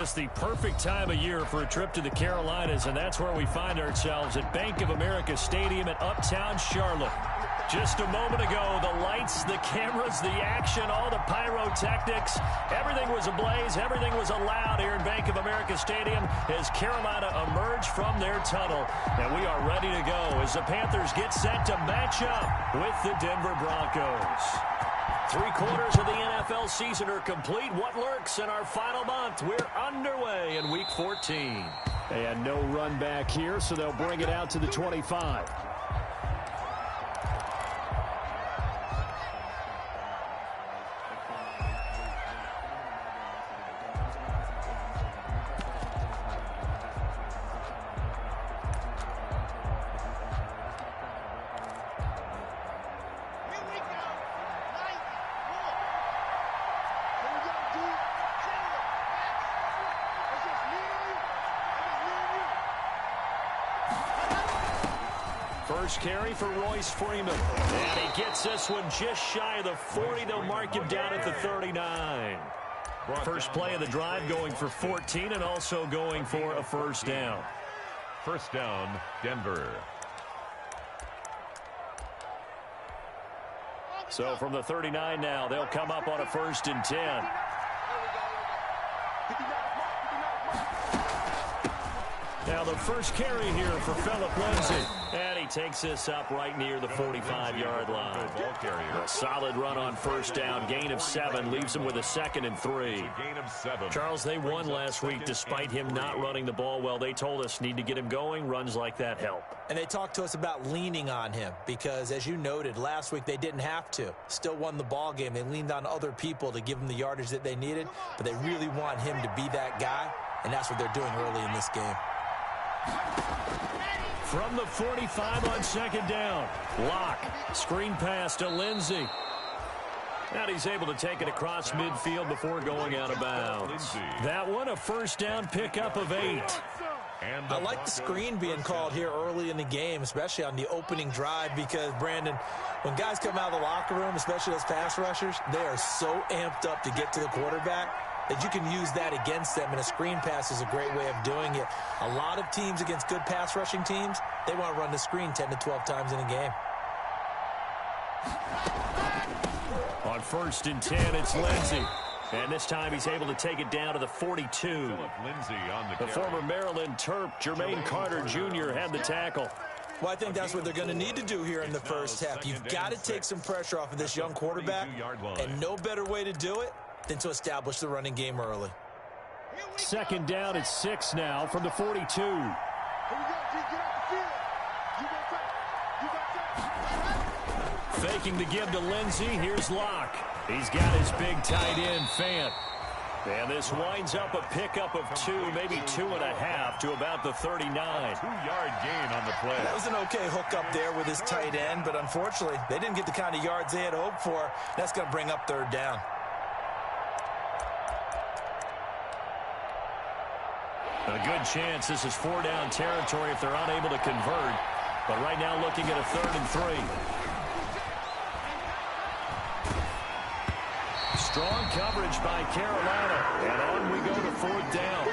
It's the perfect time of year for a trip to the Carolinas, and that's where we find ourselves at Bank of America Stadium in Uptown Charlotte. Just a moment ago, the lights, the cameras, the action, all the pyrotechnics, everything was ablaze, everything was allowed here in Bank of America Stadium as Carolina emerged from their tunnel. And we are ready to go as the Panthers get set to match up with the Denver Broncos. 3/4 of the NFL season are complete. What lurks in our final month? We're underway in Week 14. And no run back here, so they'll bring it out to the 25. First carry for Royce Freeman. And he gets this one just shy of the 40. They'll mark him down at the 39. First play of the drive going for 14 and also going for a first down. First down, Denver. So from the 39 now, they'll come up on a 1st and 10. Now the first carry here for Phillip Lindsay. And he takes this up right near the 45-yard line. A solid run on first down. Gain of 7 leaves him with a 2nd and 3. Gain of 7. Charles, they won last week despite him not running the ball well. They told us need to get him going. Runs like that help. And they talked to us about leaning on him because, as you noted, last week they didn't have to. Still won the ball game. They leaned on other people to give them the yardage that they needed, but they really want him to be that guy, and that's what they're doing early in this game. From the 45 on 2nd down. Lock. Screen pass to Lindsay. And he's able to take it across midfield before going out of bounds. That one a first down pickup of 8. I like the screen being called here early in the game, especially on the opening drive, because, Brandon, when guys come out of the locker room, especially those pass rushers, they are so amped up to get to the quarterback that you can use that against them, and a screen pass is a great way of doing it. A lot of teams against good pass rushing teams, they want to run the screen 10 to 12 times in a game. On 1st and 10, it's Lindsay. And this time he's able to take it down to the 42. The former Maryland Terp, Jermaine Carter Jr. had the tackle. Well, I think that's what they're going to need to do here in the first half. You've got to take some pressure off of this young quarterback, and no better way to do it than to establish the running game early. 2nd down at 6 now from the 42. Faking the give to Lindsay. Here's Locke. He's got his big tight end, Fant. And this winds up a pickup of 2, maybe 2.5 to about the 39. 2-yard gain on the play. That was an okay hook up there with his tight end, but unfortunately, they didn't get the kind of yards they had hoped for. That's going to bring up 3rd down. A good chance this is 4-down territory if they're unable to convert. But right now looking at a 3rd and 3. Strong coverage by Carolina. And on we go to 4th down.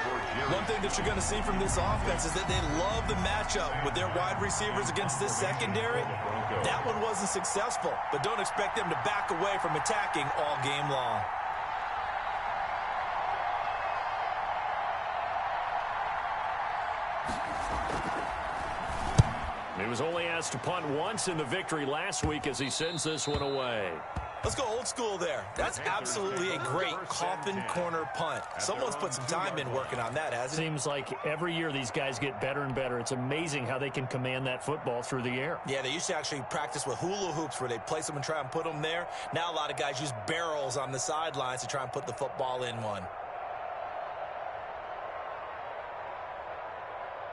One thing that you're going to see from this offense is that they love the matchup with their wide receivers against this secondary. That one wasn't successful, but don't expect them to back away from attacking all game long. He was only asked to punt once in the victory last week as he sends this one away. Let's go old school there. That's absolutely a great coffin corner punt. Someone's put some time in working on that, hasn't it? Seems like every year these guys get better and better. It's amazing how they can command that football through the air. Yeah, they used to actually practice with hula hoops where they place them and try and put them there. Now a lot of guys use barrels on the sidelines to try and put the football in one.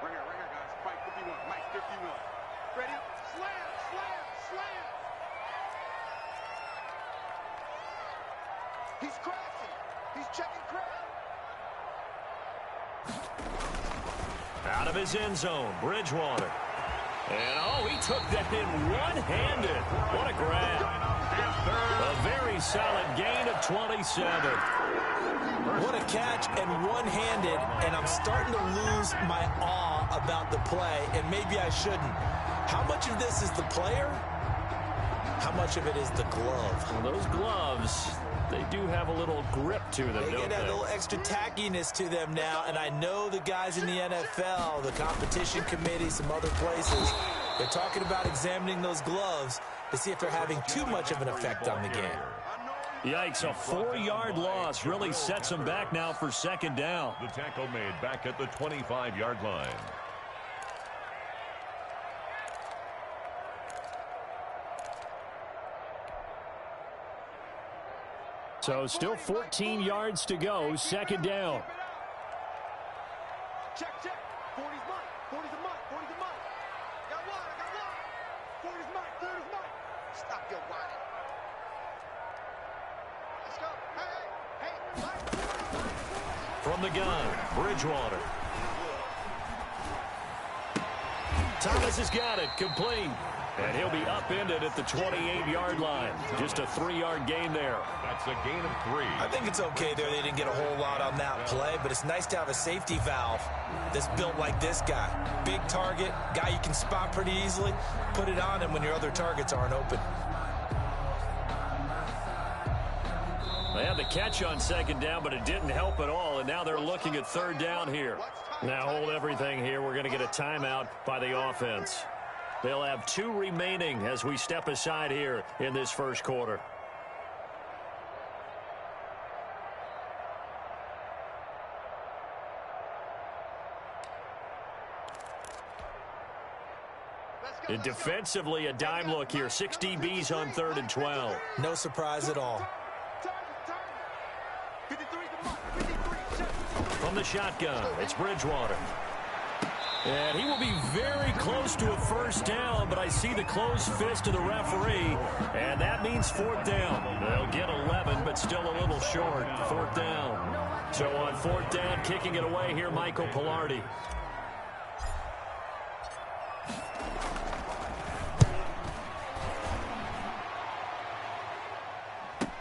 Right here, guys. Mike 51. Mike 51. Ready? Slam, slam, slam. He's crashing. He's checking crash. Out of his end zone, Bridgewater. And, oh, he took that in one-handed. What a grab. A very solid gain of 27. What a catch and one-handed, and I'm starting to lose my awe about the play, and maybe I shouldn't. How much of this is the player? How much of it is the glove? Well, those gloves, they do have a little grip to them, They don't get they? a little extra tackiness to them now, and I know the guys in the NFL, the competition committee, some other places, they're talking about examining those gloves to see if they're having too much of an effect on the game. Yikes, a 4-yard loss really sets them back now for second down. The tackle made back at the 25-yard line. So still 14 yards to go, second down. Check, check. 40's mine. 40's a mine. 40's a mine. I got one. I got one. 40's mine. 40's mine. Stop your whining. Let's go. Hey, hey, hey. From the gun, Bridgewater. Thomas has got it, complete. And he'll be upended at the 28-yard line. Just a 3-yard gain there. That's a gain of 3. I think it's okay there. They didn't get a whole lot on that play, but it's nice to have a safety valve that's built like this guy. Big target, guy you can spot pretty easily. Put it on him when your other targets aren't open. They had the catch on second down, but it didn't help at all, and now they're looking at third down here. Now hold everything here. We're going to get a timeout by the offense. They'll have 2 remaining as we step aside here in this first quarter. And defensively, a dime look here. 6 DBs on 3rd and 12. No surprise at all. From the shotgun, it's Bridgewater. And he will be very close to a first down, but I see the closed fist of the referee, and that means 4th down. They'll get 11, but still a little short. 4th down. So on 4th down, kicking it away here, Michael Pilardi.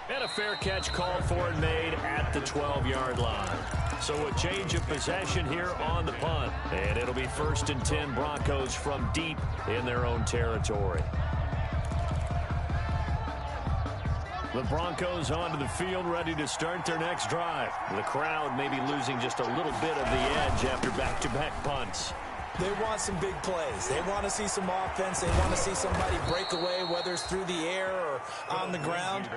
And a fair catch called for and made at the 12-yard line. So a change of possession here on the punt. And it'll be 1st and 10 Broncos from deep in their own territory. The Broncos onto the field, ready to start their next drive. The crowd may be losing just a little bit of the edge after back-to-back punts. They want some big plays. They want to see some offense. They want to see somebody break away, whether it's through the air or on the ground.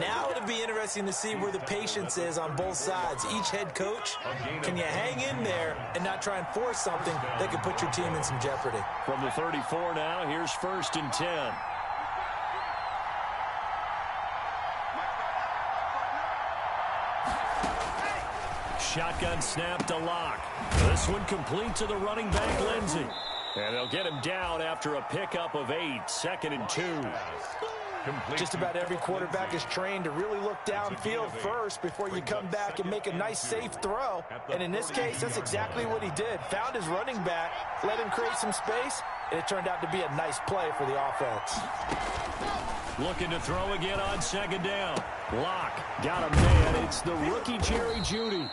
Now it'll be interesting to see where the patience is on both sides. Each head coach, can you hang in there and not try and force something that could put your team in some jeopardy? From the 34 now, here's 1st and 10. Shotgun snap to Locke. This one complete to the running back, Lindsey. And they'll get him down after a pickup of 8. 2nd and 2. Just about every quarterback is trained to really look downfield first before you come back and make a nice, safe throw. And in this case, that's exactly what he did. Found his running back, let him create some space, and it turned out to be a nice play for the offense. Looking to throw again on 2nd down. Locke got a man. It's the rookie Jerry Jeudy.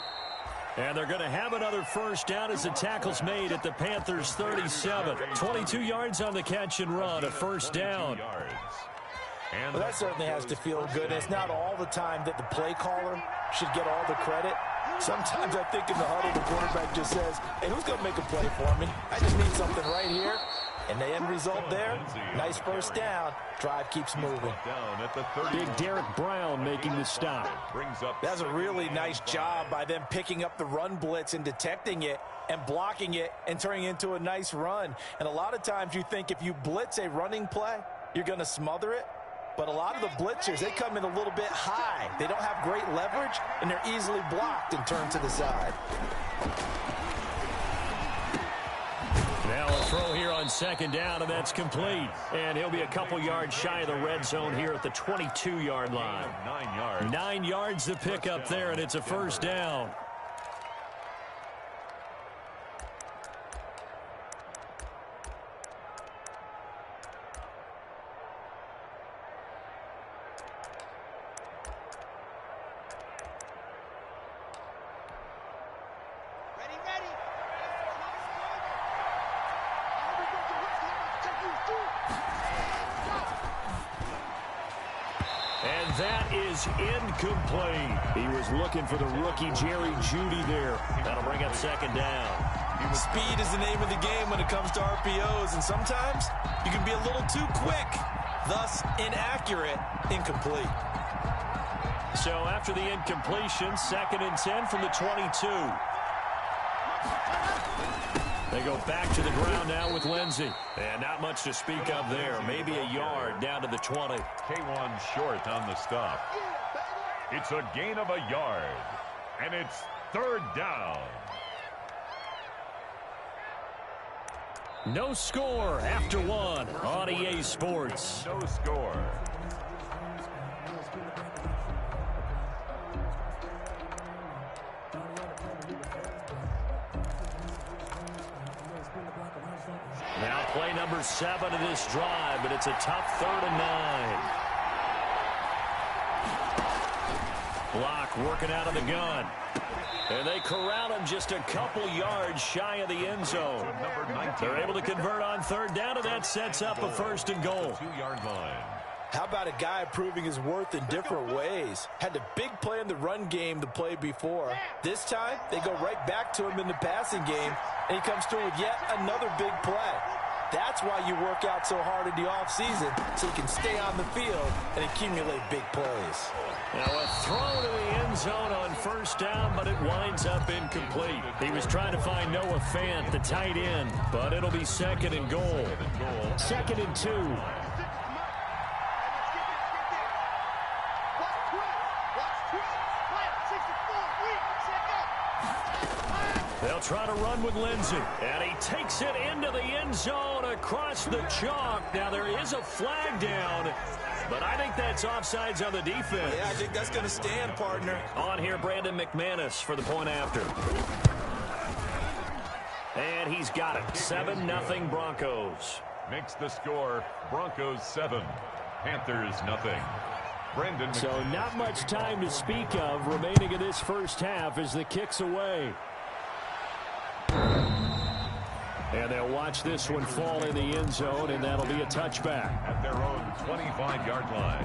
And they're going to have another first down as the tackle's made at the Panthers' 37. 22 yards on the catch and run, a first down. Well, that certainly has to feel good. It's not all the time that the play caller should get all the credit. Sometimes I think in the huddle, the quarterback just says, hey, who's going to make a play for me? I just need something right here. And the end result there, nice first down. Drive keeps moving. Big Derek Brown making the stop. That's a really nice job by them picking up the run blitz and detecting it and blocking it and turning it into a nice run. And a lot of times you think if you blitz a running play, you're going to smother it. But a lot of the blitzers, they come in a little bit high. They don't have great leverage, and they're easily blocked and turned to the side. Now a throw here on 2nd down, and that's complete. And he'll be a couple yards shy of the red zone here at the 22-yard line. 9 yards. 9 yards to pick up there, and it's a first down. Ready, ready. I'll be back to work. I'm about to take you through. And that is incomplete. He was looking for the rookie Jerry Jeudy there. That'll bring up second down. Speed is the name of the game when it comes to RPOs, and sometimes you can be a little too quick, thus inaccurate, incomplete. So after the incompletion, 2nd and 10 from the 22. They go back to the ground now with Lindsey. And not much to speak of there. Maybe a yard down to the 20. K1 short on the stop. It's a gain of a yard. And it's 3rd down. No score after 1 on EA Sports. No score. Now play number 7 of this drive, but it's a tough 3rd and 9. Block working out of the gun. And they corral him just a couple yards shy of the end zone. They're able to convert on 3rd down, and that sets up a 1st and goal. 2-yard line. How about a guy proving his worth in different ways? Had the big play in the run game to play before. This time, they go right back to him in the passing game, and he comes through with yet another big play. That's why you work out so hard in the offseason, so you can stay on the field and accumulate big plays. Now a throw to the end zone on 1st down, but it winds up incomplete. He was trying to find Noah Fant, the tight end, but it'll be 2nd and goal. 2nd and 2. They'll try to run with Lindsey. And he takes it into the end zone across the chalk. Now there is a flag down, but I think that's offsides on the defense. Yeah, I think that's going to stand, partner. On here, Brandon McManus for the point after. And he's got it. 7-0 Broncos. Makes the score Broncos 7, Panthers nothing. Brendan. So not much time to speak of remaining in this first half as the kick's away. And they'll watch this one fall in the end zone, and that'll be a touchback. At their own 25-yard line.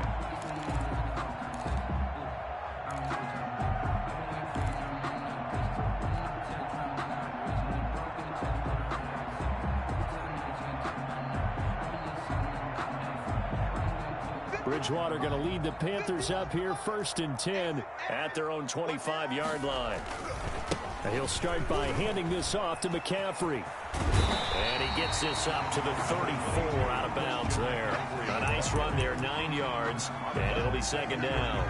Bridgewater going to lead the Panthers up here, 1st and 10 at their own 25-yard line. And he'll start by handing this off to McCaffrey. And he gets this up to the 34 out of bounds there. A nice run there, 9 yards, and it'll be 2nd down.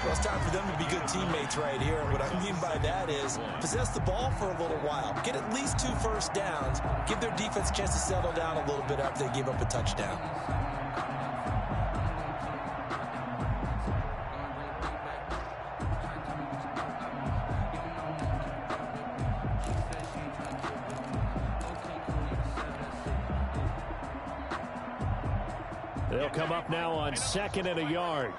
Well, it's time for them to be good teammates right here. And what I mean by that is possess the ball for a little while. Get at least 2 first downs. Give their defense a chance to settle down a little bit after they give up a touchdown. They'll come up now on 2nd and a yard.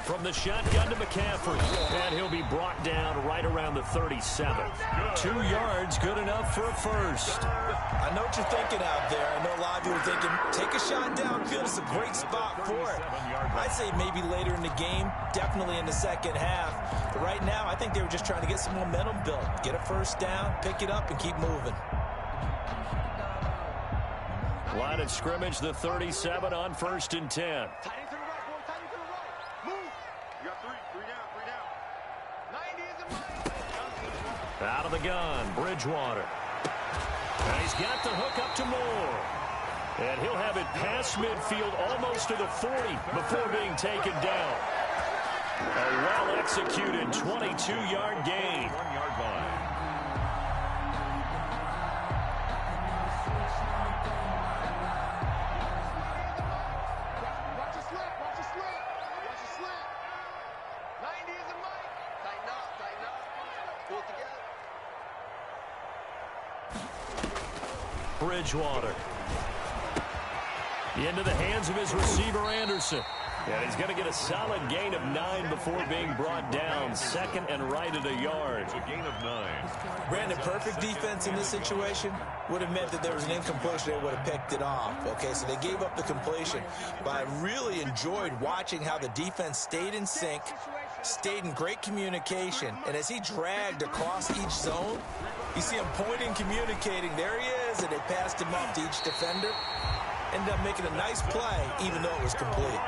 From the shotgun to McCaffrey, and he'll be brought down right around the 37. 2 yards, good enough for a first. I know what you're thinking out there. I know a lot of you are thinking, take a shot downfield. It's a great spot for it. I'd say maybe later in the game, definitely in the second half. But right now, I think they were just trying to get some momentum built. Get a first down, pick it up, and keep moving. Line of scrimmage, the 37 on 1st and 10. Tight end to the right, boy. Tight end to the right. Move. You got 3 down, 3 down. 90 is in line. Out of the gun, Bridgewater. And he's got the hook up to Moore. And he'll have it past midfield almost to the 40 before being taken down. A well-executed 22-yard gain. 1-yard line. Watch your slip. Watch your slip. Watch your slip. 90 is in line. Tighten up. Tighten up. Pull it together. Bridgewater. Into the hands of his receiver, Anderson. And he's going to get a solid gain of 9 before being brought down. Second and right at a yard. It's a gain of 9. Brandon, perfect defense in this situation would have meant that there was an incompletion. They would have picked it off. Okay, so they gave up the completion. But I really enjoyed watching how the defense stayed in sync, stayed in great communication, and as he dragged across each zone, you see him pointing, communicating. There he is, and they passed him off to each defender. Ended up making a nice play, even though it was complete.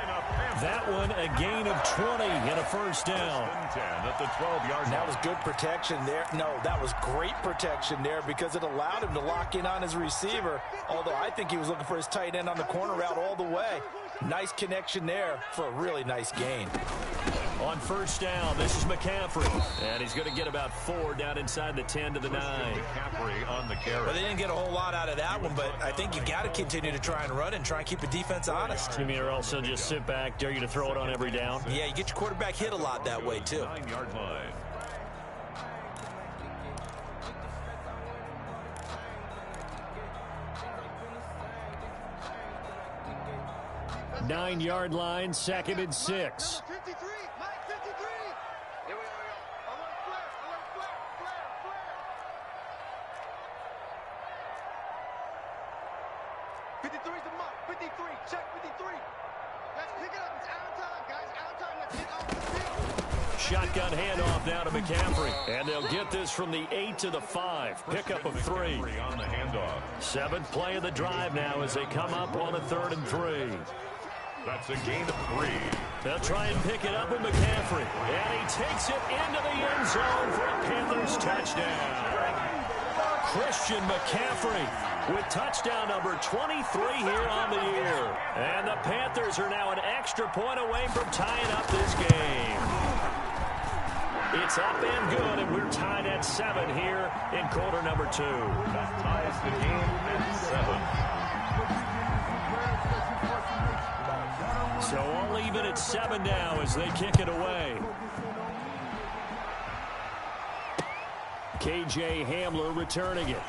That one, a gain of 20 and a first down. 10 at the 12-yard line. That was good protection there. No, that was great protection there because it allowed him to lock in on his receiver, although I think he was looking for his tight end on the corner route all the way. Nice connection there for a really nice gain. On first down, this is McCaffrey. And he's going to get about 4 down inside the 10 to the 9. McCaffrey on the carry. Well, they didn't get a whole lot out of that one, but I think you got to continue to try and run and try and keep the defense honest. You mean or also just sit back, dare you to throw it on every down? Yeah, you get your quarterback hit a lot that way, too. 9-yard line. Nine-yard line, second and 6. 53, Mike, 53. Here we go. Alert flare, flare. 53's the mark. 53, check 53. Let's pick it up. It's out of time, guys. Out of time. Let's get off the field. Shotgun handoff now to McCaffrey. And they'll get this from the 8 to the 5. Pickup of 3. On the handoff. 7th play of the drive now as they come up on a 3rd and 3. That's a gain of 3. They'll try and pick it up with McCaffrey. And he takes it into the end zone for a Panthers touchdown. Christian McCaffrey with touchdown number 23 here on the year. And the Panthers are now an extra point away from tying up this game. It's up and good, and we're tied at 7 here in quarter number 2. That ties the game at 7. So all even at 7 now as they kick it away. K.J. Hamler returning it.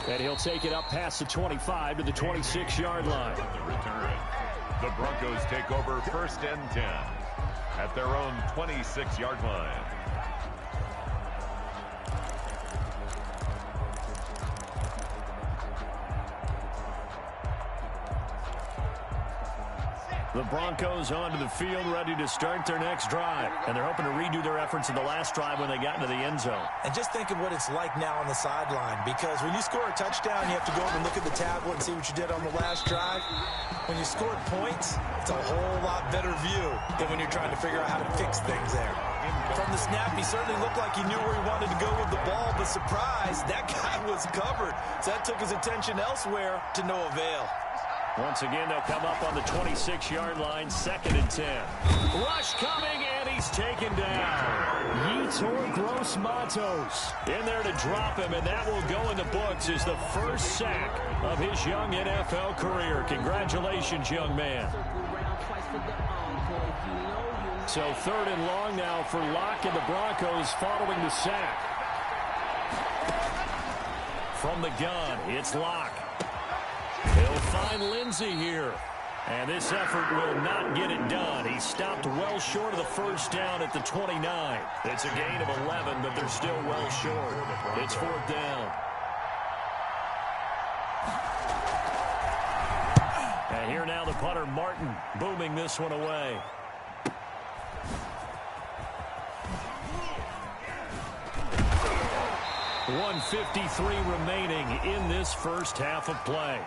And he'll take it up past the 25 to the 26-yard line. The return. The Broncos take over 1st and 10 at their own 26-yard line. The Broncos onto the field, ready to start their next drive. And they're hoping to redo their efforts in the last drive when they got into the end zone. And just think of what it's like now on the sideline, because when you score a touchdown, you have to go over and look at the tablet and see what you did on the last drive. When you scored points, it's a whole lot better view than when you're trying to figure out how to fix things there. From the snap, he certainly looked like he knew where he wanted to go with the ball, but surprise, that guy was covered. So that took his attention elsewhere to no avail. Once again, they'll come up on the 26-yard line, 2nd and 10. Rush coming, and he's taken down. Yetur Gross-Matos in there to drop him, and that will go in the books as the first sack of his young NFL career. Congratulations, young man. So 3rd and long now for Locke and the Broncos following the sack. From the gun, it's Locke. He'll find Lindsey here. And this effort will not get it done. He stopped well short of the first down at the 29. It's a gain of 11, but they're still well short. It's 4th down. And here now the punter, Martin, booming this one away. .153 remaining in this first half of play.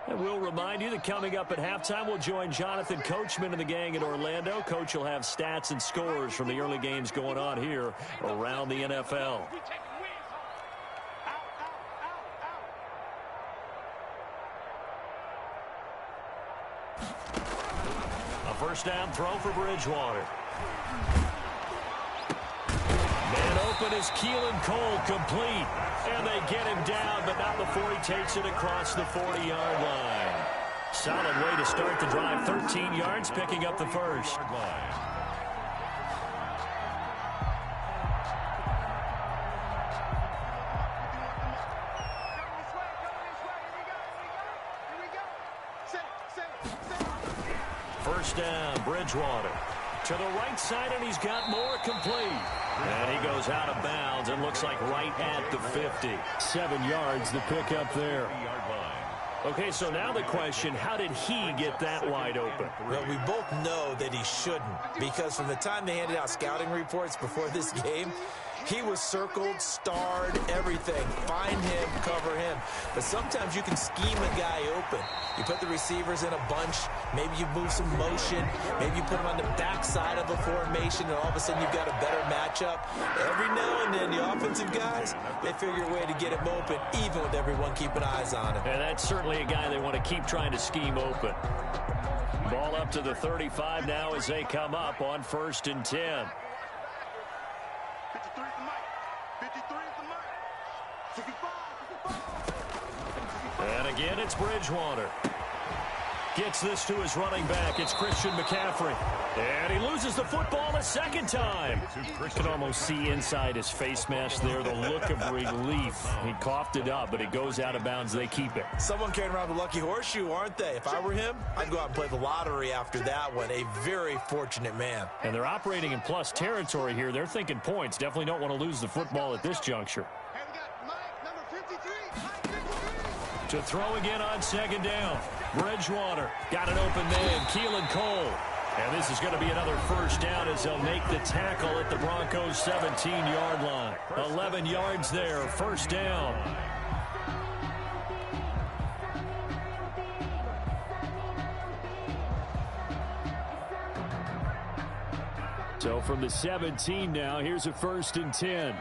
And we'll remind you that coming up at halftime, we'll join Jonathan Coachman and the gang in Orlando. Coach will have stats and scores from the early games going on here around the NFL. A first down throw for Bridgewater. Man open is Keelan Cole, complete. And they get him down, but not before he takes it across the 40-yard line. Solid way to start the drive. 13 yards, picking up the first. First down, Bridgewater. To the right side, and he's got more, complete. And he goes out of bounds and looks like right at the 50. 7 yards, the pickup there. Okay, so now the question, how did he get that wide open? Well, we both know that he shouldn't, because from the time they handed out scouting reports before this game, he was circled, starred, everything. Find him, cover him. But sometimes you can scheme a guy open. You put the receivers in a bunch. Maybe you move some motion. Maybe you put them on the backside of a formation, and all of a sudden you've got a better matchup. Every now and then, the offensive guys, they figure a way to get him open, even with everyone keeping eyes on him. And that's certainly a guy they want to keep trying to scheme open. Ball up to the 35 now as they come up on 1st and 10. 53 is the mic. 53 is the mic. 65. And again, it's Bridgewater. Gets this to his running back. It's Christian McCaffrey. And he loses the football a second time. You can almost see inside his face mesh there the look of relief. He coughed it up, but it goes out of bounds. They keep it. Someone carrying around the lucky horseshoe, aren't they? If I were him, I'd go out and play the lottery after that one. A very fortunate man. And they're operating in plus territory here. They're thinking points. Definitely don't want to lose the football at this juncture. And we got Mike, number 53. Mike 53. To throw again on 2nd down. Bridgewater got an open man. Keelan Cole. And this is going to be another first down as they'll make the tackle at the Broncos' 17-yard line. 11 yards there. First down. So from the 17 now, here's a 1st and 10.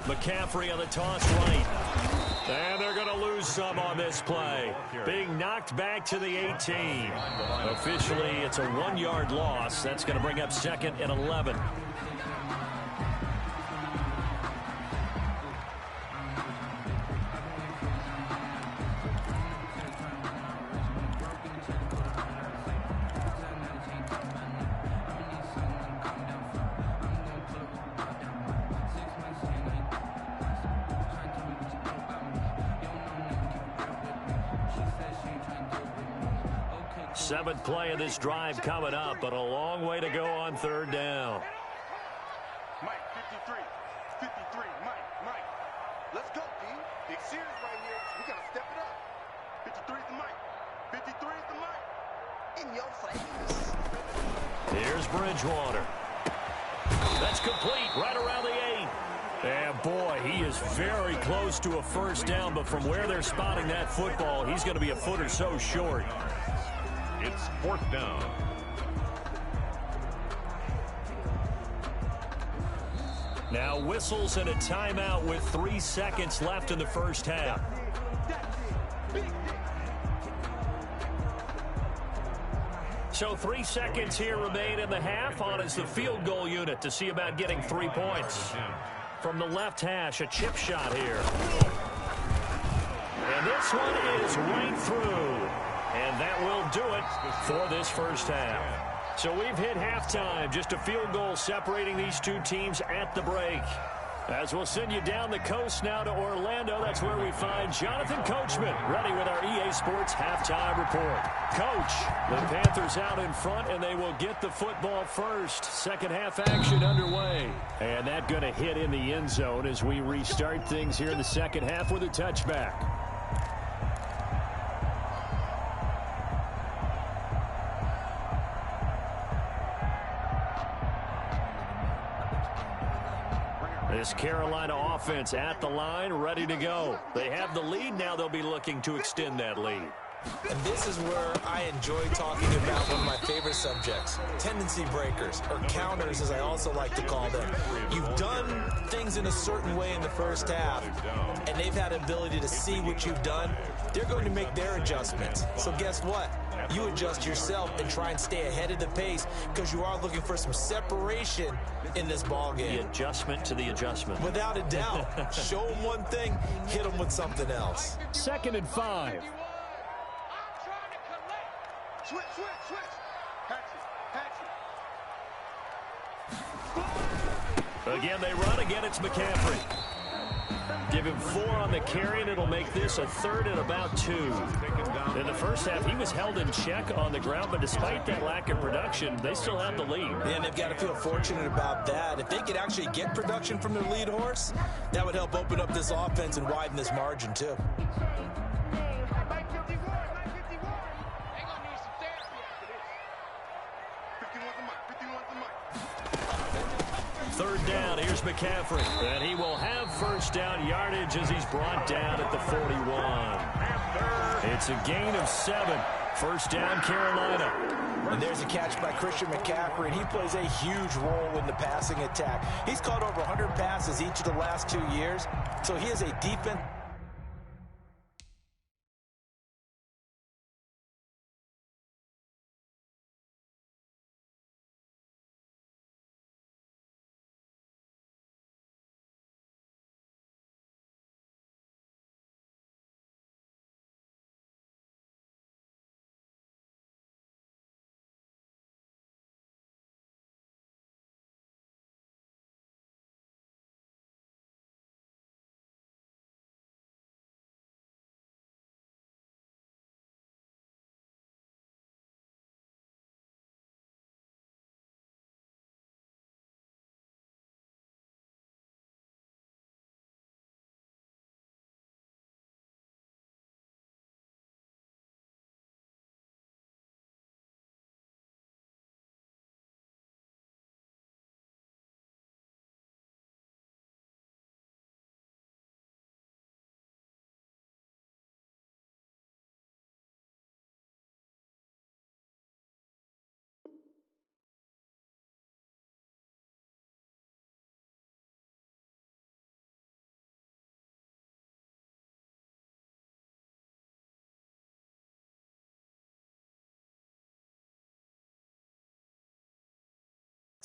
McCaffrey on the toss right. And they're going to lose some on this play. Being knocked back to the 18. Officially, it's a 1-yard loss. That's going to bring up 2nd and 11. Seventh play of this drive coming up, but a long way to go on 3rd down. Mike, 53. 53. Mike. Let's go, D. Big series right here. We got to step it up. 53 is the mic. 53 is the mic. In your face. Here's Bridgewater. That's complete right around the 8. And boy, he is very close to a first down, but from where they're spotting that football, he's going to be a foot or so short. It's 4th down. Now whistles and a timeout with 3 seconds left in the first half. So 3 seconds here remain in the half. On is the field goal unit to see about getting 3 points. From the left hash, a chip shot here. And this one is right through. And that will do it for this first half. So we've hit halftime. Just a field goal separating these two teams at the break. As we'll send you down the coast now to Orlando, that's where we find Jonathan Coachman ready with our EA Sports halftime report. Coach, the Panthers out in front, and they will get the football first. Second half action underway. And that going to hit in the end zone as we restart things here in the second half with a touchback. This Carolina offense at the line, ready to go. They have the lead. Now they'll be looking to extend that lead. And this is where I enjoy talking about one of my favorite subjects, tendency breakers, or counters as I also like to call them. You've done things in a certain way in the first half, and they've had the ability to see what you've done. They're going to make their adjustments. So guess what? You adjust yourself and try and stay ahead of the pace because you are looking for some separation in this ball game. The adjustment to the adjustment. Without a doubt. Show them one thing, hit them with something else. 2nd and 5. Switch. Again, they run. Again, it's McCaffrey. Give him 4 on the carry, and it'll make this a 3rd and about 2. In the first half, he was held in check on the ground, but despite that lack of production, they still have the lead. And they've got to feel fortunate about that. If they could actually get production from their lead horse, that would help open up this offense and widen this margin, too. Third down, here's McCaffrey. And he will have first down yardage as he's brought down at the 41. It's a gain of 7. First down, Carolina. And there's a catch by Christian McCaffrey, and he plays a huge role in the passing attack. He's caught over 100 passes each of the last 2 years, so he is a defense.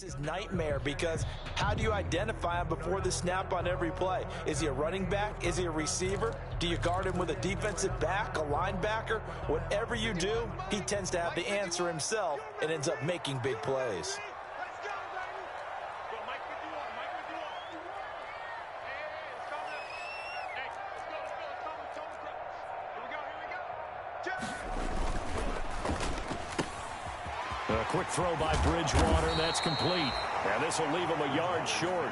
His nightmare, because how do you identify him before the snap on every play? Is he a running back? Is he a receiver? Do you guard him with a defensive back, a linebacker? Whatever you do, he tends to have the answer himself and ends up making big plays. A quick throw by Bridgewater. That's complete. And this will leave him a yard short.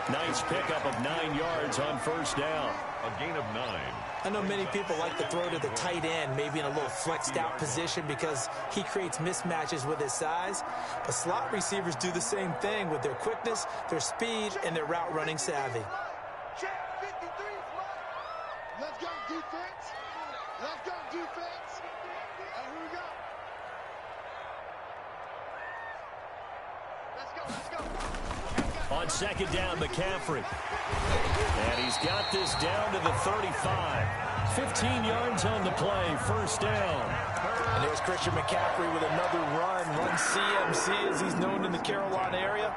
Nice pickup of 9 yards on first down. A gain of 9. I know many people like to throw to the tight end, maybe in a little flexed out position because he creates mismatches with his size. But slot receivers do the same thing with their quickness, their speed, and their route running savvy. Let's go, defense. Let's go, defense. And here we go. Let's go. On second down, McCaffrey. And he's got this down to the 35. 15 yards on the play, first down. And there's Christian McCaffrey with another run CMC as he's known in the Carolina area.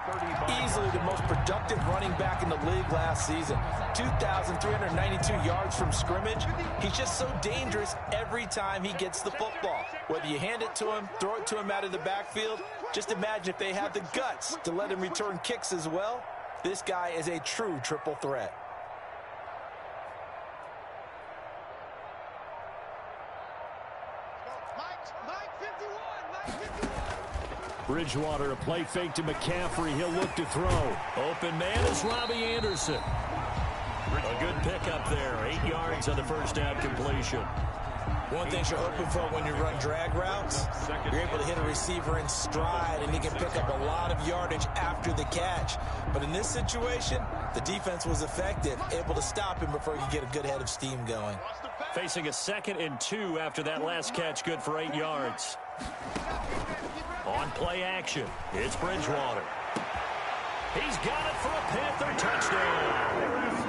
Easily the most productive running back in the league last season. 2,392 yards from scrimmage. He's just so dangerous every time he gets the football. Whether you hand it to him, throw it to him out of the backfield, just imagine if they have the guts to let him return kicks as well. This guy is a true triple threat. Bridgewater, a play fake to McCaffrey. He'll look to throw. Open man is Robbie Anderson. A good pickup there. 8 yards on the first down completion. One thing you're hoping for when you run drag routes, you're able to hit a receiver in stride, and he can pick up a lot of yardage after the catch. But in this situation, the defense was effective, able to stop him before he could get a good head of steam going. Facing a 2nd and 2 after that last catch, good for 8 yards. On play action, it's Bridgewater. He's got it for a Panther touchdown.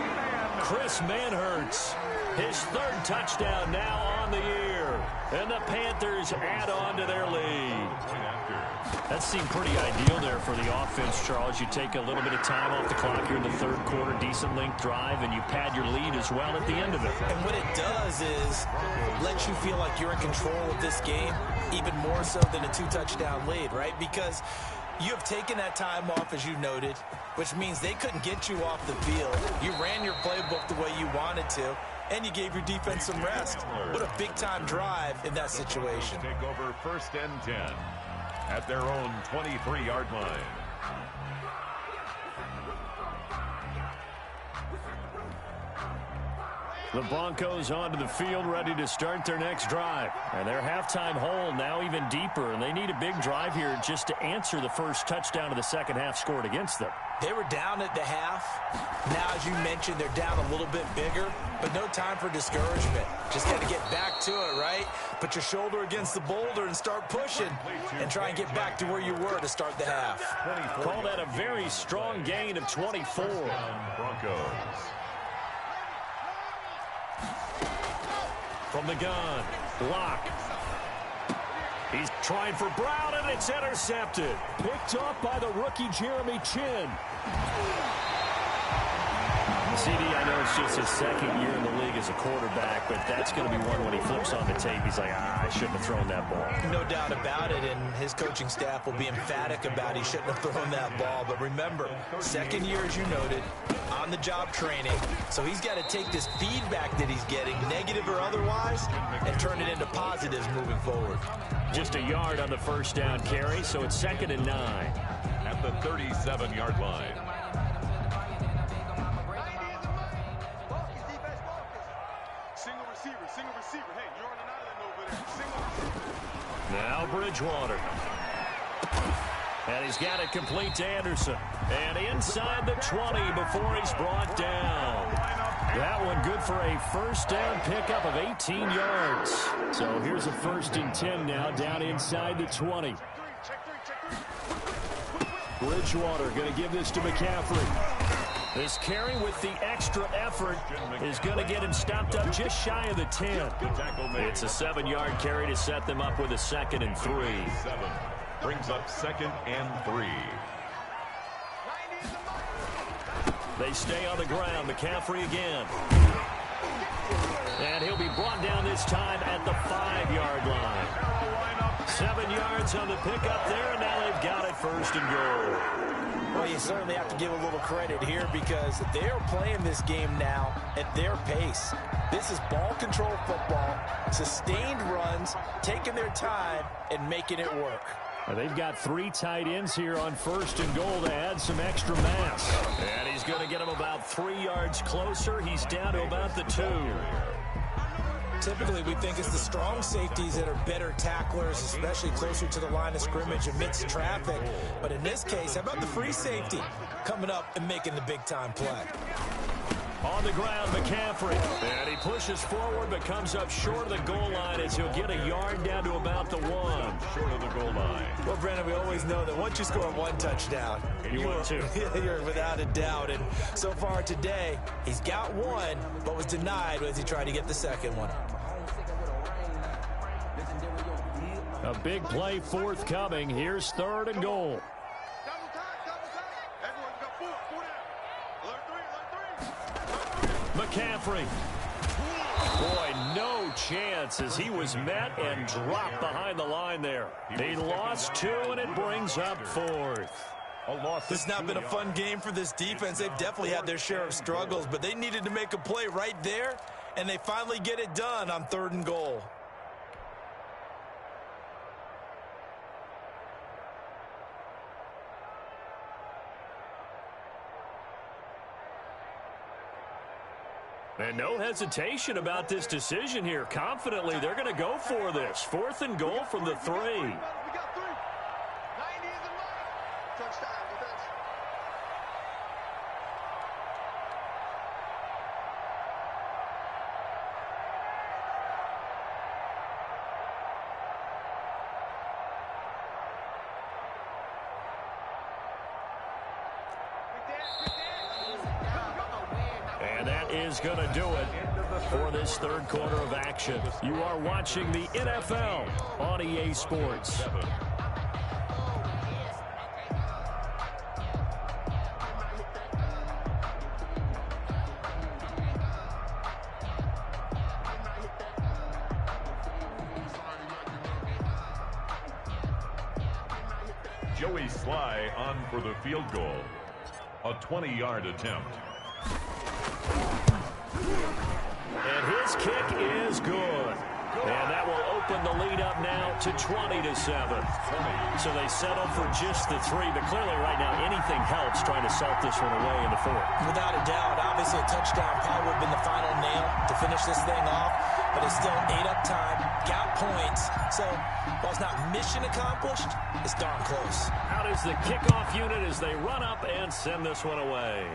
Chris Manhertz, his 3rd touchdown now on the year. And the Panthers add on to their lead. That seemed pretty ideal there for the offense, Charles. You take a little bit of time off the clock here in the 3rd quarter, decent length drive, and you pad your lead as well at the end of it. And what it does is let you feel like you're in control of this game, even more so than a 2-touchdown lead, right? Because you have taken that time off, as you noted, which means they couldn't get you off the field. You ran your playbook the way you wanted to, and you gave your defense some rest. What a big-time drive in that situation. Take over 1st and 10 at their own 23-yard line. The Broncos onto the field, ready to start their next drive. And their halftime hole now even deeper, and they need a big drive here just to answer the first touchdown of the second half scored against them. They were down at the half. Now, as you mentioned, they're down a little bit bigger, but no time for discouragement. Just got to get back to it, right? Put your shoulder against the boulder and start pushing and try and get back to where you were to start the half. Call that a very strong gain of 24. Broncos. From the gun, block. He's trying for Brown, and it's intercepted. Picked off by the rookie Jeremy Chin. CD, I know it's just his 2nd year in the league as a quarterback, but that's going to be one when he flips on the tape. He's like, I shouldn't have thrown that ball. No doubt about it, and his coaching staff will be emphatic about he shouldn't have thrown that ball. But remember, 2nd year, as you noted, on-the-job training. So he's got to take this feedback that he's getting, negative or otherwise, and turn it into positives moving forward. Just a yard on the 1st down carry, so it's 2nd and 9. At the 37-yard line. Single receiver. Hey, you're on an island over there. Single receiver. Now Bridgewater. And he's got it complete to Anderson. And inside the 20 before he's brought down. That one good for a 1st down pickup of 18 yards. So here's a 1st and 10 now down inside the 20. Bridgewater going to give this to McCaffrey. This carry with the extra effort is going to get him stopped up just shy of the 10. It's a 7-yard carry to set them up with a 2nd and 3. 7 brings up 2nd and 3. They stay on the ground. McCaffrey again. And he'll be brought down this time at the 5-yard line. 7 yards on the pickup there, and now they've got it 1st and goal. Well, you certainly have to give a little credit here because they're playing this game now at their pace. This is ball control football, sustained runs, taking their time, and making it work. They've got 3 tight ends here on 1st and goal to add some extra mass. And he's going to get him about 3 yards closer. He's down to about the 2. Typically, we think it's the strong safeties that are better tacklers, especially closer to the line of scrimmage amidst traffic. But in this case, how about the free safety coming up and making the big-time play? On the ground, McCaffrey. And he pushes forward but comes up short of the goal line as he'll get a yard down to about the 1. Short of the goal line. Well, Brandon, we always know that once you score 1 touchdown, you're without a doubt. And so far today, he's got 1, but was denied as he tried to get the 2nd one. A big play forthcoming. Here's 3rd and goal. McCaffrey. Boy, no chance as he was met and dropped behind the line there. He lost 2, and it brings up 4th. This has not been a fun game for this defense. They've definitely had their share of struggles, but they needed to make a play right there, and they finally get it done on 3rd and goal. And no hesitation about this decision here. Confidently, they're going to go for this. 4th and goal from the 3. We got 3. 90 is the mark. Touchdown, defense. And that is going to do it for this 3rd quarter of action. You are watching the NFL on EA Sports. Joey Sly on for the field goal. A 20-yard attempt. And his kick is good. And that will open the lead up now to 20-7. So they settle for just the 3. But clearly right now anything helps trying to salt this one away in the 4th. Without a doubt, obviously a touchdown probably would have been the final nail to finish this thing off. But it's still 8 up time, got points. So while it's not mission accomplished, it's darn close. Out is the kickoff unit as they run up and send this one away.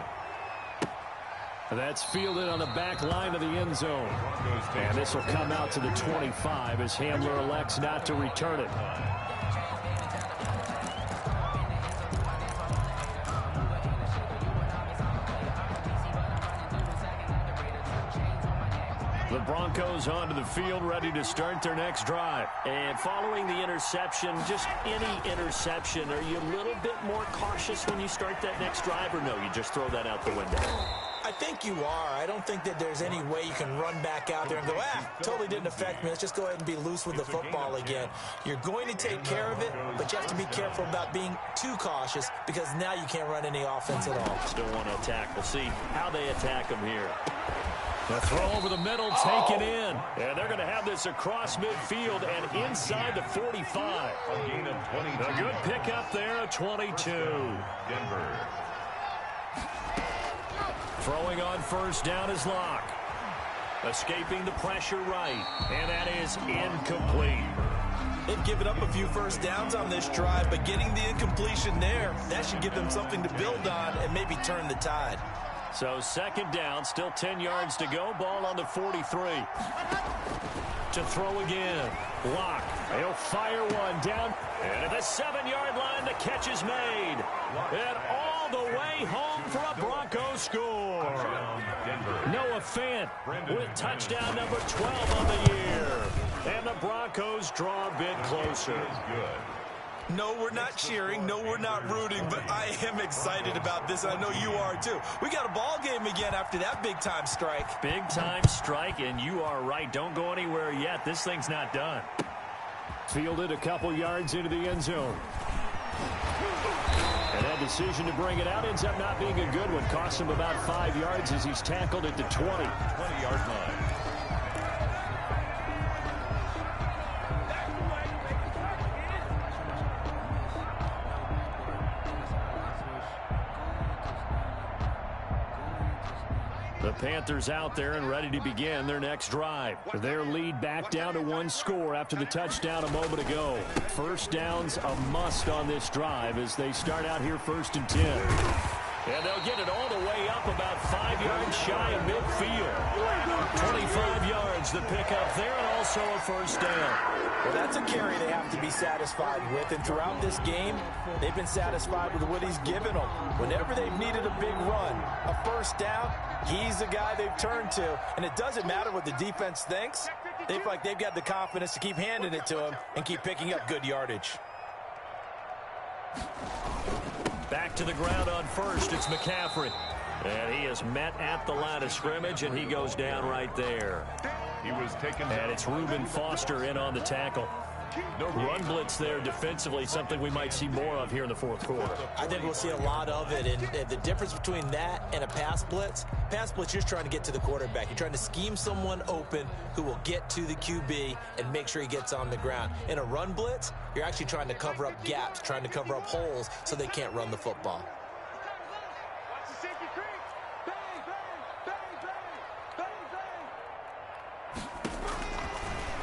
That's fielded on the back line of the end zone. And this will come out to the 25 as Hamler elects not to return it. The Broncos onto the field, ready to start their next drive. And following the interception, just any interception, are you a little bit more cautious when you start that next drive, or no, you just throw that out the window? I think you are. I don't think that there's any way you can run back out there and go, totally didn't affect me. Let's just go ahead and be loose with the football again. You're going to take care of it, but you have to be careful about being too cautious because now you can't run any offense at all. Still want to attack. We'll see how they attack them here. The throw over the middle, taken in. And they're going to have this across midfield and inside the 45. A gain of 22. A good pickup there, a 22. Denver. Throwing on first down is Locke. Escaping the pressure right. And that is incomplete. They've given up a few first downs on this drive, but getting the incompletion there, that should give them something to build on and maybe turn the tide. So 2nd down, still 10 yards to go. Ball on the 43. To throw again. Locke. He'll fire one down. And at the 7-yard line, the catch is made. And all the way home for a Broncos score. Noah Fant with touchdown number 12 on the year. And the Broncos draw a bit closer. No, we're not cheering. No, we're not rooting, but I am excited about this. I know you are too. We got a ball game again after that big-time strike. Big-time strike, and you are right. Don't go anywhere yet. This thing's not done. Fielded a couple yards into the end zone. And that decision to bring it out ends up not being a good one. Costs him about 5 yards as he's tackled at the 20-yard line. The Panthers out there and ready to begin their next drive. Their lead back down to 1 score after the touchdown a moment ago. First down's a must on this drive as they start out here 1st and 10. And they'll get it all the way up about 5 yards shy of midfield. 25 yards the pickup there and also a first down. Well, that's a carry they have to be satisfied with. And throughout this game, they've been satisfied with what he's given them. Whenever they've needed a big run, a first down, he's the guy they've turned to. And it doesn't matter what the defense thinks. They feel like they've got the confidence to keep handing it to him and keep picking up good yardage. Back to the ground on first, it's McCaffrey. And he is met at the line of scrimmage, and he goes down right there. He was taken down. And it's Reuben Foster in on the tackle. No run blitz there defensively, something we might see more of here in the 4th quarter. I think we'll see a lot of it, and the difference between that and a pass blitz, you're just trying to get to the quarterback. You're trying to scheme someone open who will get to the QB and make sure he gets on the ground. In a run blitz, you're actually trying to cover up gaps, trying to cover up holes so they can't run the football.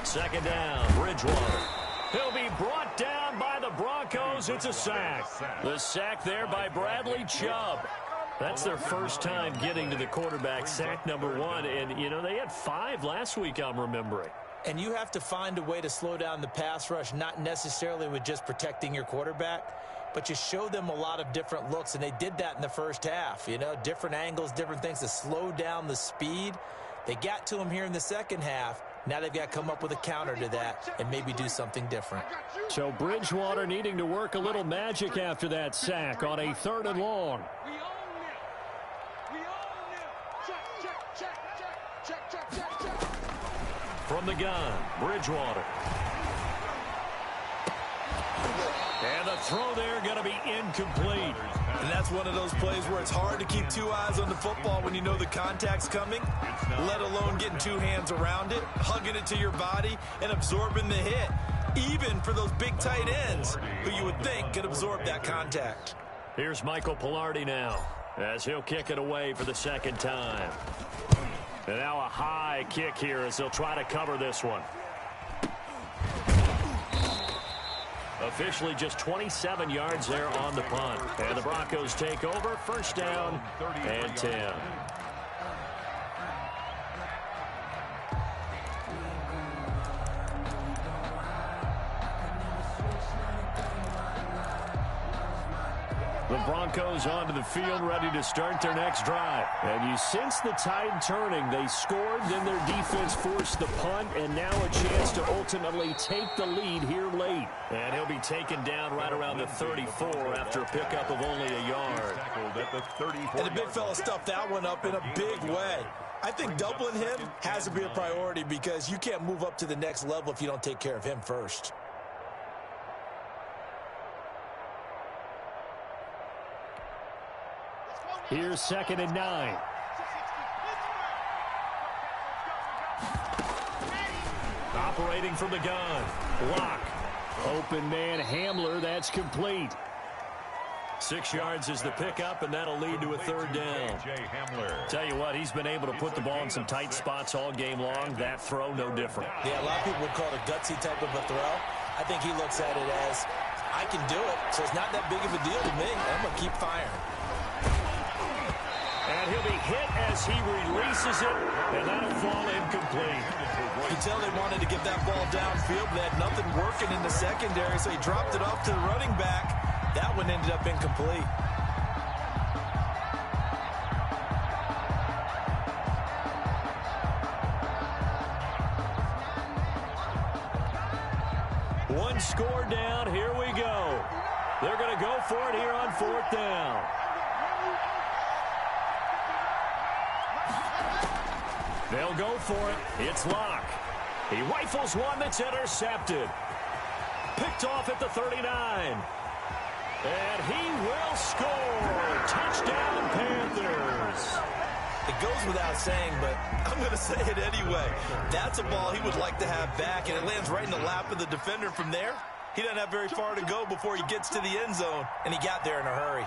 Second down, Bridgewater. He'll be brought down by the Broncos. It's a sack. The sack there by Bradley Chubb. That's their first time getting to the quarterback, sack number 1. And, you know, they had 5 last week, I'm remembering. And you have to find a way to slow down the pass rush, not necessarily with just protecting your quarterback, but you show them a lot of different looks, and they did that in the first half. You know, different angles, different things to slow down the speed. They got to him here in the second half. Now they've got to come up with a counter to that and maybe do something different. So Bridgewater needing to work a little magic after that sack on a 3rd and long. From the gun, Bridgewater. And the throw there going to be incomplete. And that's one of those plays where it's hard to keep 2 eyes on the football when you know the contact's coming, let alone getting 2 hands around it, hugging it to your body, and absorbing the hit, even for those big tight ends who you would think could absorb that contact. Here's Michael Pilardi now as he'll kick it away for the second time. And now a high kick here as they'll try to cover this one. Officially just 27 yards there on the punt. And the Broncos take over, first down and 10. The Broncos onto the field, ready to start their next drive. And you sense the tide turning. They scored, then their defense forced the punt, and now a chance to ultimately take the lead here late. And he'll be taken down right around the 34 after a pickup of only a yard. And the big fella stuffed that one up in a big way. I think doubling him has to be a priority because you can't move up to the next level if you don't take care of him first. Here's 2nd and 9. Operating from the gun. Lock. Open man Hamler. That's complete. 6 yards is the pickup, and that'll lead to a 3rd down. Tell you what, he's been able to put the ball in some tight spots all game long. That throw, no different. Yeah, a lot of people would call it a gutsy type of a throw. I think he looks at it as, I can do it, so it's not that big of a deal to me. I'm going to keep firing. And he'll be hit as he releases it, and that'll fall incomplete. You can tell they wanted to get that ball downfield, but they had nothing working in the secondary, so he dropped it off to the running back. That one ended up incomplete. One score down. Here we go. They're going to go for it here on 4th down. They'll go for it. It's Locke. He rifles one that's intercepted. Picked off at the 39. And he will score. Touchdown, Panthers. It goes without saying, but I'm going to say it anyway. That's a ball he would like to have back, and it lands right in the lap of the defender from there. He doesn't have very far to go before he gets to the end zone, and he got there in a hurry.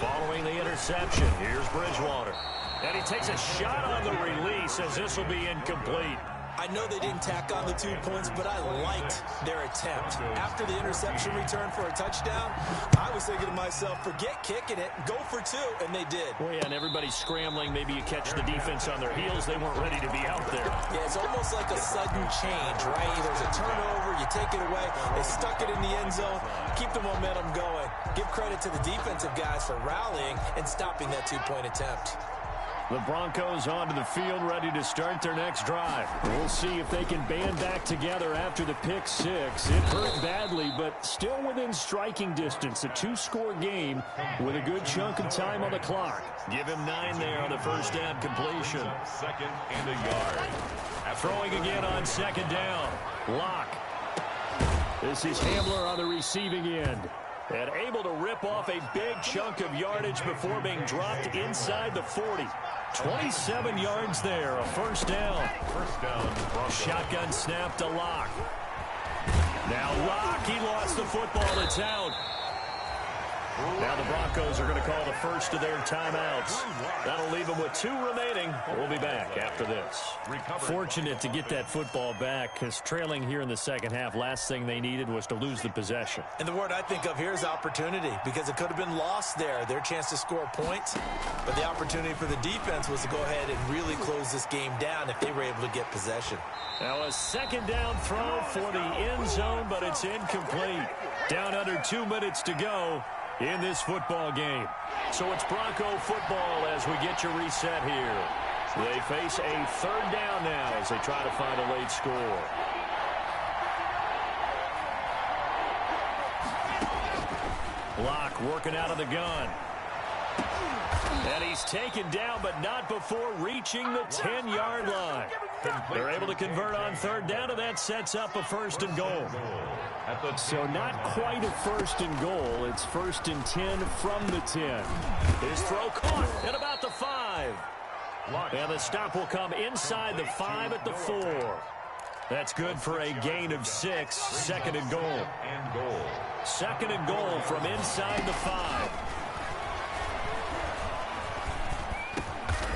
Following the interception, here's Bridgewater. And he takes a shot on the release as this will be incomplete. I know they didn't tack on the 2 points, but I liked their attempt. After the interception return for a touchdown, I was thinking to myself, forget kicking it, go for 2, and they did. Well, yeah, and everybody's scrambling. Maybe you catch the defense on their heels. They weren't ready to be out there. Yeah, it's almost like a sudden change, right? There's a turnover, you take it away, they stuck it in the end zone, keep the momentum going. Give credit to the defensive guys for rallying and stopping that 2-point attempt. The Broncos onto the field, ready to start their next drive. We'll see if they can band back together after the pick 6. It hurt badly, but still within striking distance. A 2-score game with a good chunk of time on the clock. Give him 9 there on the first down completion. 2nd and a yard. Throwing again on 2nd down. Lock. This is Hamler on the receiving end. And able to rip off a big chunk of yardage before being dropped inside the 40. 27 yards there, a first down. First down. Shotgun snap to Locke. Now Locke, he lost the football. It's out. Now the Broncos are going to call the first of their timeouts. That'll leave them with 2 remaining. We'll be back after this. Fortunate to get that football back, because trailing here in the second half, last thing they needed was to lose the possession. And the word I think of here is opportunity, because it could have been lost there, their chance to score points. But the opportunity for the defense was to go ahead and really close this game down if they were able to get possession. Now a second down throw for the end zone, but it's incomplete. Down under 2 minutes to go in this football game. So it's Bronco football as we get your reset here. They face a third down now as they try to find a late score. Locke working out of the gun. And he's taken down, but not before reaching the 10-yard line. They're able to convert on third down, and that sets up a 1st and goal. So not quite a 1st and goal. It's 1st and 10 from the 10. His throw caught at about the 5. And the stop will come inside the 5 at the 4. That's good for a gain of 6. 2nd and goal. 2nd and goal from inside the 5.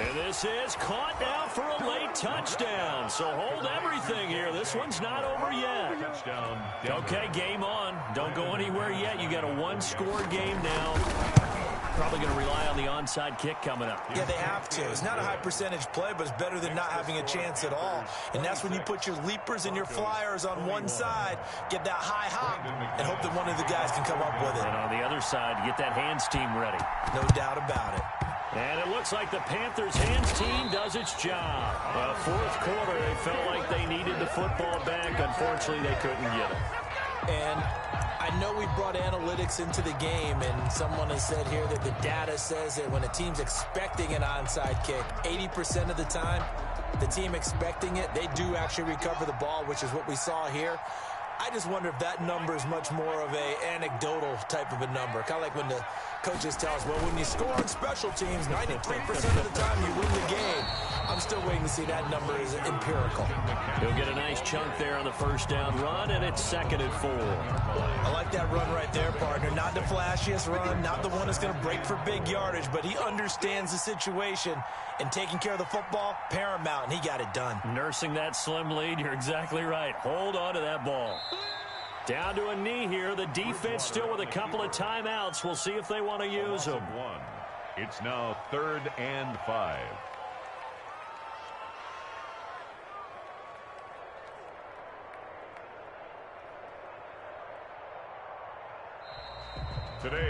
And this is caught now for a late touchdown. So hold everything here. This one's not over yet. Okay, game on. Don't go anywhere yet. You got a 1-score game now. Probably going to rely on the onside kick coming up. Yeah, they have to. It's not a high percentage play, but it's better than not having a chance at all. And that's when you put your leapers and your flyers on one side, get that high hop, and hope that one of the guys can come up with it. And on the other side, get that hands team ready. No doubt about it. And it looks like the Panthers' hands team does its job. 4th quarter, they felt like they needed the football back. Unfortunately, they couldn't get it. And I know we brought analytics into the game, and someone has said here that the data says that when a team's expecting an onside kick, 80% of the time, the team expecting it, they do actually recover the ball, which is what we saw here. I just wonder if that number is much more of a anecdotal type of a number. Kind of like when the coaches tell us, well, when you score on special teams, 93% of the time you win the game. I'm still waiting to see that number is empirical. He'll get a nice chunk there on the 1st down run, and it's 2nd and 4. I like that run right there, partner. Not the flashiest run, not the one that's going to break for big yardage, but he understands the situation, and taking care of the football, paramount, and he got it done. Nursing that slim lead, you're exactly right. Hold on to that ball. Down to a knee here. The defense still with a couple of timeouts. We'll see if they want to use them. It's now 3rd and 5.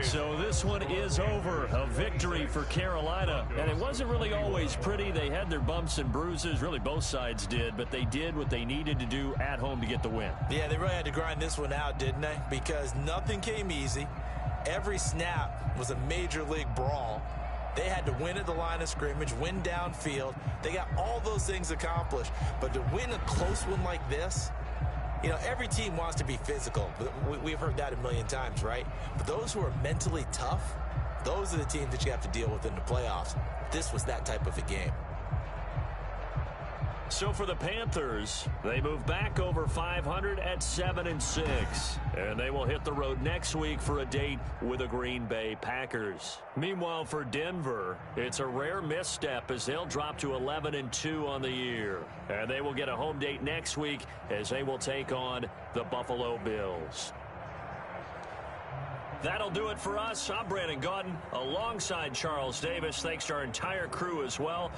So this one is over. A victory for Carolina. And it wasn't really always pretty. They had their bumps and bruises. Really, both sides did. But they did what they needed to do at home to get the win. Yeah, they really had to grind this one out, didn't they? Because nothing came easy. Every snap was a major league brawl. They had to win at the line of scrimmage, win downfield. They got all those things accomplished. But to win a close one like this, you know, every team wants to be physical. We've heard that a million times, right? But those who are mentally tough, those are the teams that you have to deal with in the playoffs. This was that type of a game. So for the Panthers, they move back over 500 at 7-6. And they will hit the road next week for a date with the Green Bay Packers. Meanwhile, for Denver, it's a rare misstep as they'll drop to 11-2 on the year. And they will get a home date next week as they will take on the Buffalo Bills. That'll do it for us. I'm Brandon Gaudin alongside Charles Davis. Thanks to our entire crew as well.